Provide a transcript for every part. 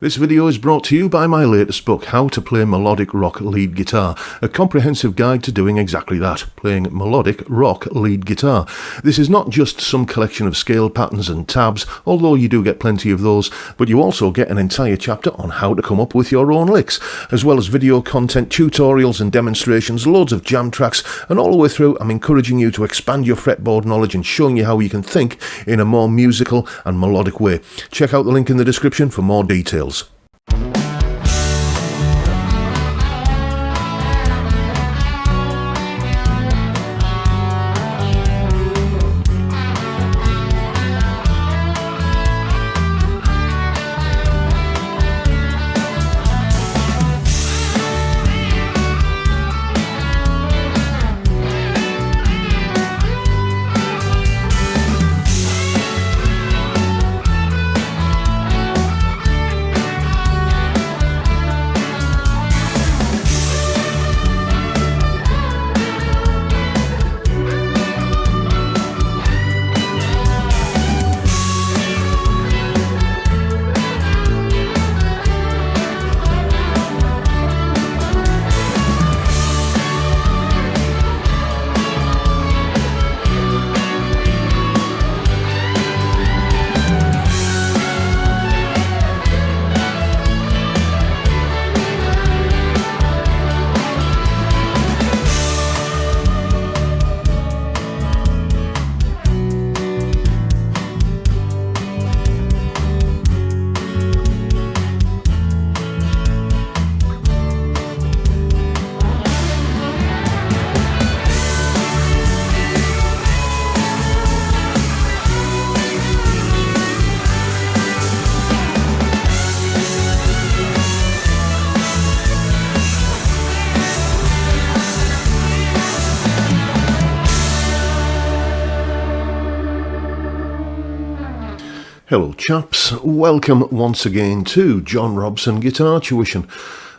This video is brought to you by my latest book, How to Play Melodic Rock Lead Guitar, a comprehensive guide to doing exactly that, playing melodic rock lead guitar. This is not just some collection of scale patterns and tabs, although you do get plenty of those, but you also get an entire chapter on how to come up with your own licks, as well as video content, tutorials and demonstrations, loads of jam tracks, and all the way through I'm encouraging you to expand your fretboard knowledge and showing you how you can think in a more musical and melodic way. Check out the link in the description for more details. Hello chaps, welcome once again to John Robson Guitar Tuition.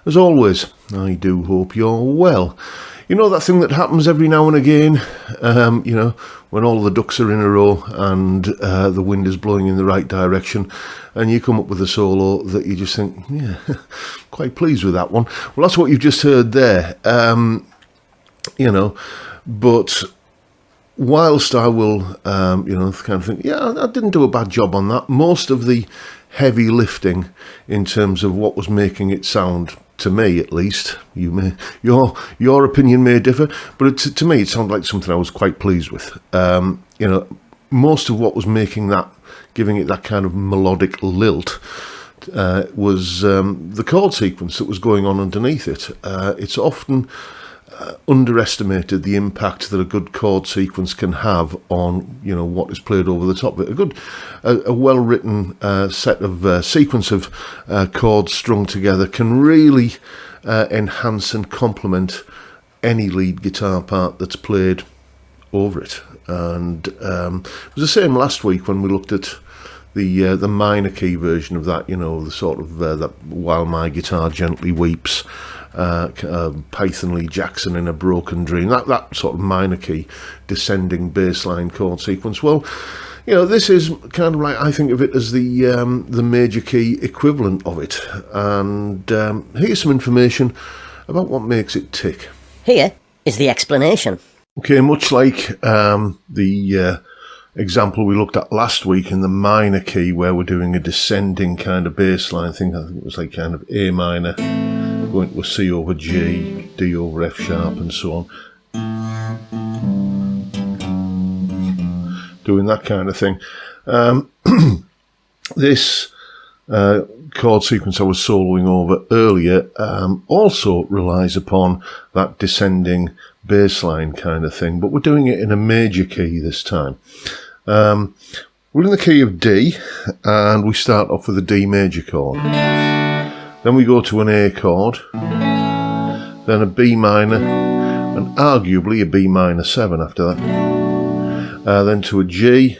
As always, I do hope you're well. You know that thing that happens every now and again, when all the ducks are in a row and the wind is blowing in the right direction and you come up with a solo that you just think, yeah, quite pleased with that one. Well, that's what you've just heard there, but whilst I will, kind of think, yeah, I didn't do a bad job on that. Most of the heavy lifting in terms of what was making it sound, to me at least, your opinion may differ, but to me it sounded like something I was quite pleased with. Most of what was making that, giving it that kind of melodic lilt, was the chord sequence that was going on underneath it. It's often underestimated the impact that a good chord sequence can have on what is played over the top of it. A well-written set of sequence of chords strung together can really enhance and complement any lead guitar part that's played over it. And it was the same last week when we looked at the minor key version of that, the sort of that While My Guitar Gently Weeps, Python Lee Jackson in a Broken Dream, that sort of minor key descending bass line chord sequence. Well, this is kind of like, I think of it as the major key equivalent of it. And here's some information about what makes it tick. Here is the explanation. Okay, much like the example we looked at last week in the minor key, where we're doing a descending kind of bass line thing, I think it was like kind of A minor going to a C over G, D over F sharp, and so on. Doing that kind of thing. This chord sequence I was soloing over earlier also relies upon that descending bass line kind of thing, but we're doing it in a major key this time. We're in the key of D, and we start off with a D major chord. Then we go to an A chord, then a B minor, and arguably a B minor 7 after that. Then to a G,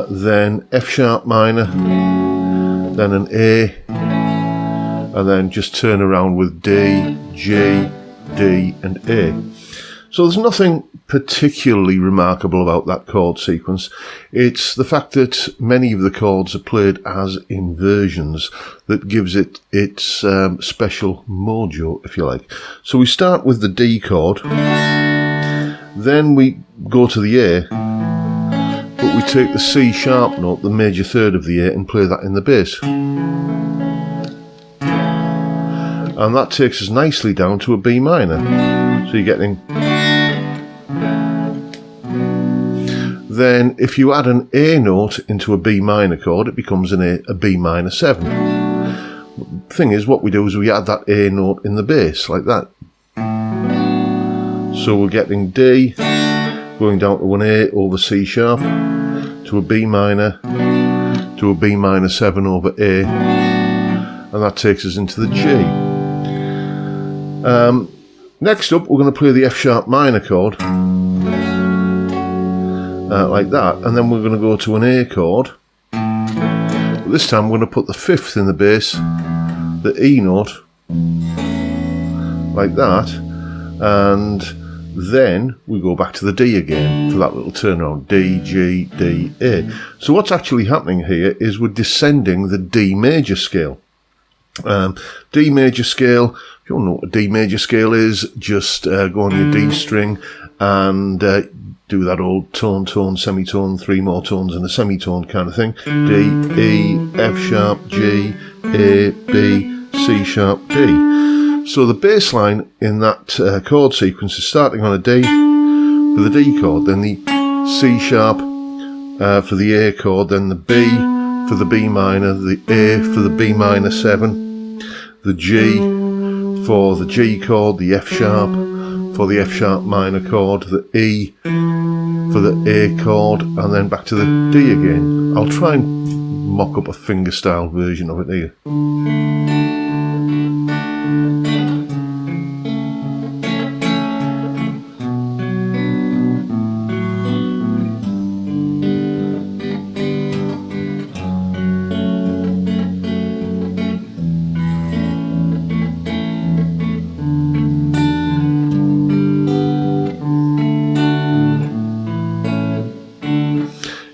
then F sharp minor, then an A, and then just turn around with D, G, D, and A. So there's nothing particularly remarkable about that chord sequence. It's the fact that many of the chords are played as inversions that gives it its special mojo, if you like. So we start with the D chord, then we go to the A, but we take the C sharp note, the major third of the A, and play that in the bass. And that takes us nicely down to a B minor. So you're getting... Then if you add an A note into a B minor chord, it becomes a B minor 7. The thing is, what we do is we add that A note in the bass, like that. So we're getting D, going down to an A over C sharp, to a B minor, to a B minor 7 over A, and that takes us into the G. Next up, we're going to play the F sharp minor chord, like that, and then we're going to go to an A chord. But this time we're going to put the 5th in the bass, the E note, like that, and then we go back to the D again for that little turnaround, D, G, D, A. So what's actually happening here is we're descending the D major scale. D major scale, if you don't know what a D major scale is, just go on your D string and do that old tone, tone, semitone, 3 more tones and a semitone kind of thing. D, E, F sharp, G, A, B, C sharp, D. So the bass line in that chord sequence is starting on a D for the D chord, then the C sharp for the A chord, then the B for the B minor, the A for the B minor 7, the G for the G chord, the F sharp for the F sharp minor chord, the E for the A chord, and then back to the D again. I'll try and mock up a fingerstyle version of it here.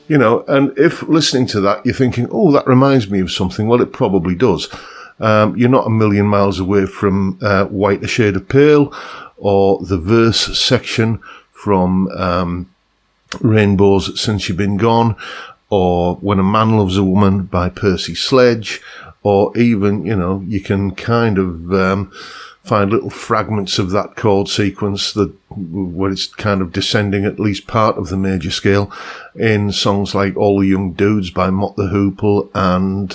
You know, and if listening to that, you're thinking, oh, that reminds me of something. Well, it probably does. You're not a million miles away from White a Shade of Pale, or the verse section from Rainbows Since You've Been Gone, or When a Man Loves a Woman by Percy Sledge, or even, you know, you can kind of find little fragments of that chord sequence that where it's kind of descending at least part of the major scale in songs like All the Young Dudes by Mott the Hoople and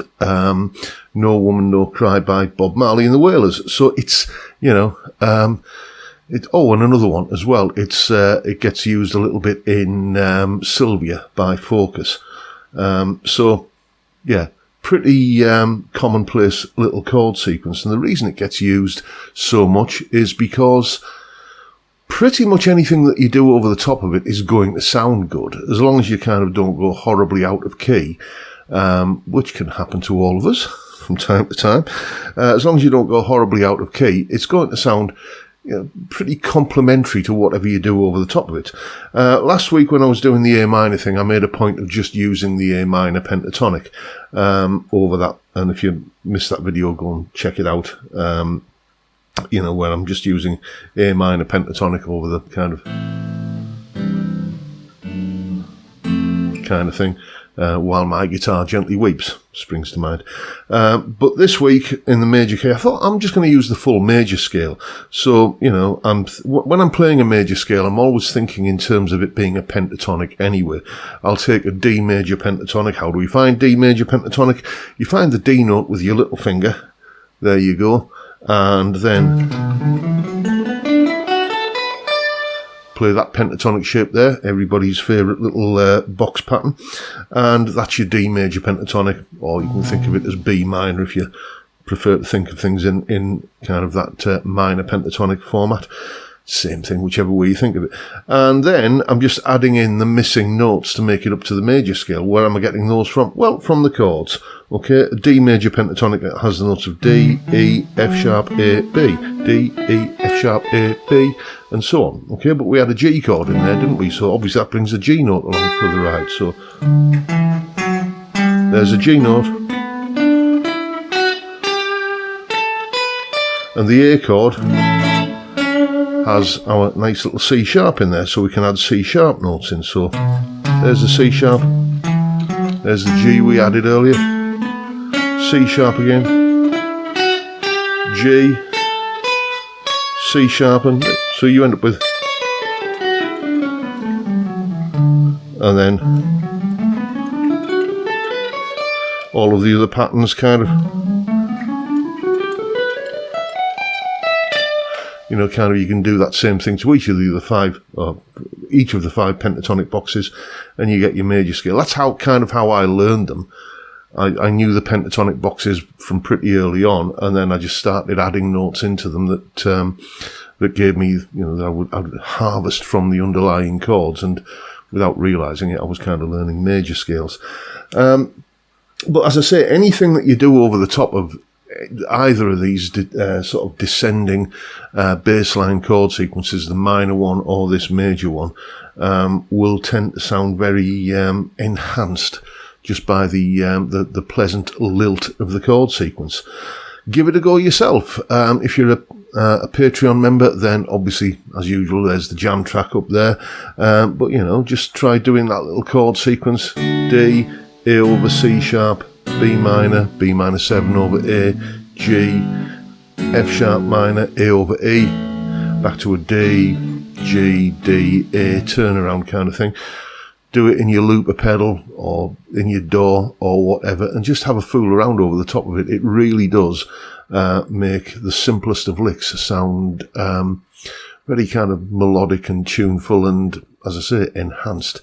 No Woman No Cry by Bob Marley and the Wailers. So it's, you know, and another one as well. It gets used a little bit in Sylvia by Focus. So yeah, pretty commonplace little chord sequence, and the reason it gets used so much is because pretty much anything that you do over the top of it is going to sound good, as long as you kind of don't go horribly out of key, which can happen to all of us from time to time. As long as you don't go horribly out of key, it's going to sound, you know, pretty complementary to whatever you do over the top of it. Last week when I was doing the A minor thing, I made a point of just using the A minor pentatonic over that. And if you missed that video, go and check it out. You know, where I'm just using A minor pentatonic over the kind of thing. While my guitar gently weeps, springs to mind. But this week in the major key, I thought I'm just going to use the full major scale. So, you know, when I'm playing a major scale, I'm always thinking in terms of it being a pentatonic anyway. I'll take a D major pentatonic. How do we find D major pentatonic? You find the D note with your little finger. There you go. And then play that pentatonic shape there, everybody's favourite little box pattern, and that's your D major pentatonic, or you can think of it as B minor if you prefer to think of things in kind of that minor pentatonic format. same thing, whichever way you think of it. And then I'm just adding in the missing notes to make it up to the major scale. Where am I getting those from? Well, from the chords. Okay, a D major pentatonic has the notes of D, E, F sharp, A, B, D, E, F sharp, A, B, and so on. Okay, but we had a G chord in there, didn't we? So obviously that brings a G note along for the ride. So there's a G note. And the A chord has our nice little C sharp in there, so we can add C sharp notes in. So there's the C sharp, there's the G we added earlier, C sharp again, G, C sharp, and so you end up with, and then all of the other patterns kind of, you know, kind of, you can do that same thing to each of the other five, or each of the five pentatonic boxes, and you get your major scale. That's how I learned them. I knew the pentatonic boxes from pretty early on, and then I just started adding notes into them that gave me, you know, that I would harvest from the underlying chords, and without realising it, I was kind of learning major scales. But as I say, anything that you do over the top of either of these sort of descending bassline chord sequences, the minor one or this major one, will tend to sound very enhanced just by the pleasant lilt of the chord sequence. Give it a go yourself. If you're a Patreon member, then obviously, as usual, there's the jam track up there. But, you know, just try doing that little chord sequence. D, A over C sharp, B minor 7 over A, G, F sharp minor, A over E, back to a D, G, D, A, turnaround kind of thing. Do it in your looper pedal or in your DAW or whatever, and just have a fool around over the top of it. It really does make the simplest of licks sound very kind of melodic and tuneful and, as I say, enhanced.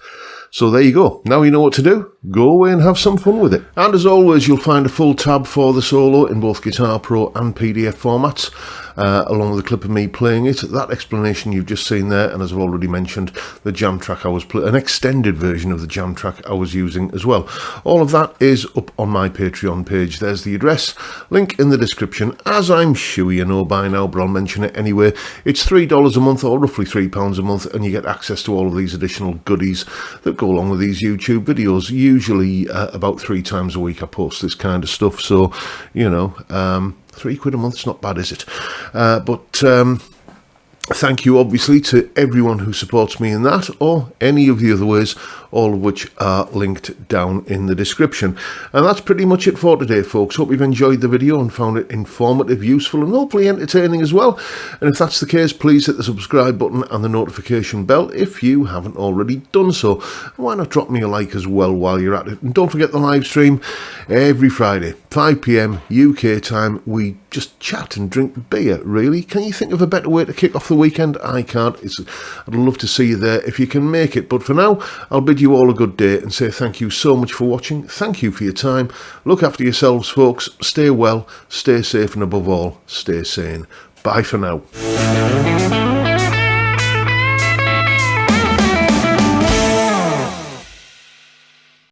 So there you go. Now you know what to do. Go away and have some fun with it. And as always, you'll find a full tab for the solo in both Guitar Pro and PDF formats, along with a clip of me playing it. That explanation you've just seen there, and as I've already mentioned, the jam track I was playing, an extended version of the jam track I was using as well. All of that is up on my Patreon page. There's the address, link in the description, as I'm sure you know by now, but I'll mention it anyway. It's $3 a month, or roughly £3 a month, and you get access to all of these additional goodies that go along with these YouTube videos. Usually about 3 times a week I post this kind of stuff, so, you know, £3 a month's not bad, is it? But thank you, obviously, to everyone who supports me in that, or any of the other ways, all of which are linked down in the description. And that's pretty much it for today, folks. Hope you've enjoyed the video and found it informative, useful, and hopefully entertaining as well. And if that's the case, please hit the subscribe button and the notification bell if you haven't already done so. Why not drop me a like as well while you're at it? And don't forget the live stream every Friday, 5 PM UK time. We just chat and drink beer, really. Can you think of a better way to kick off the weekend? I can't. I'd love to see you there if you can make it. But for now, I'll bid you all a good day and say thank you so much for watching. Thank you for your time. Look after yourselves, folks. Stay well, stay safe, and above all, stay sane. Bye for now.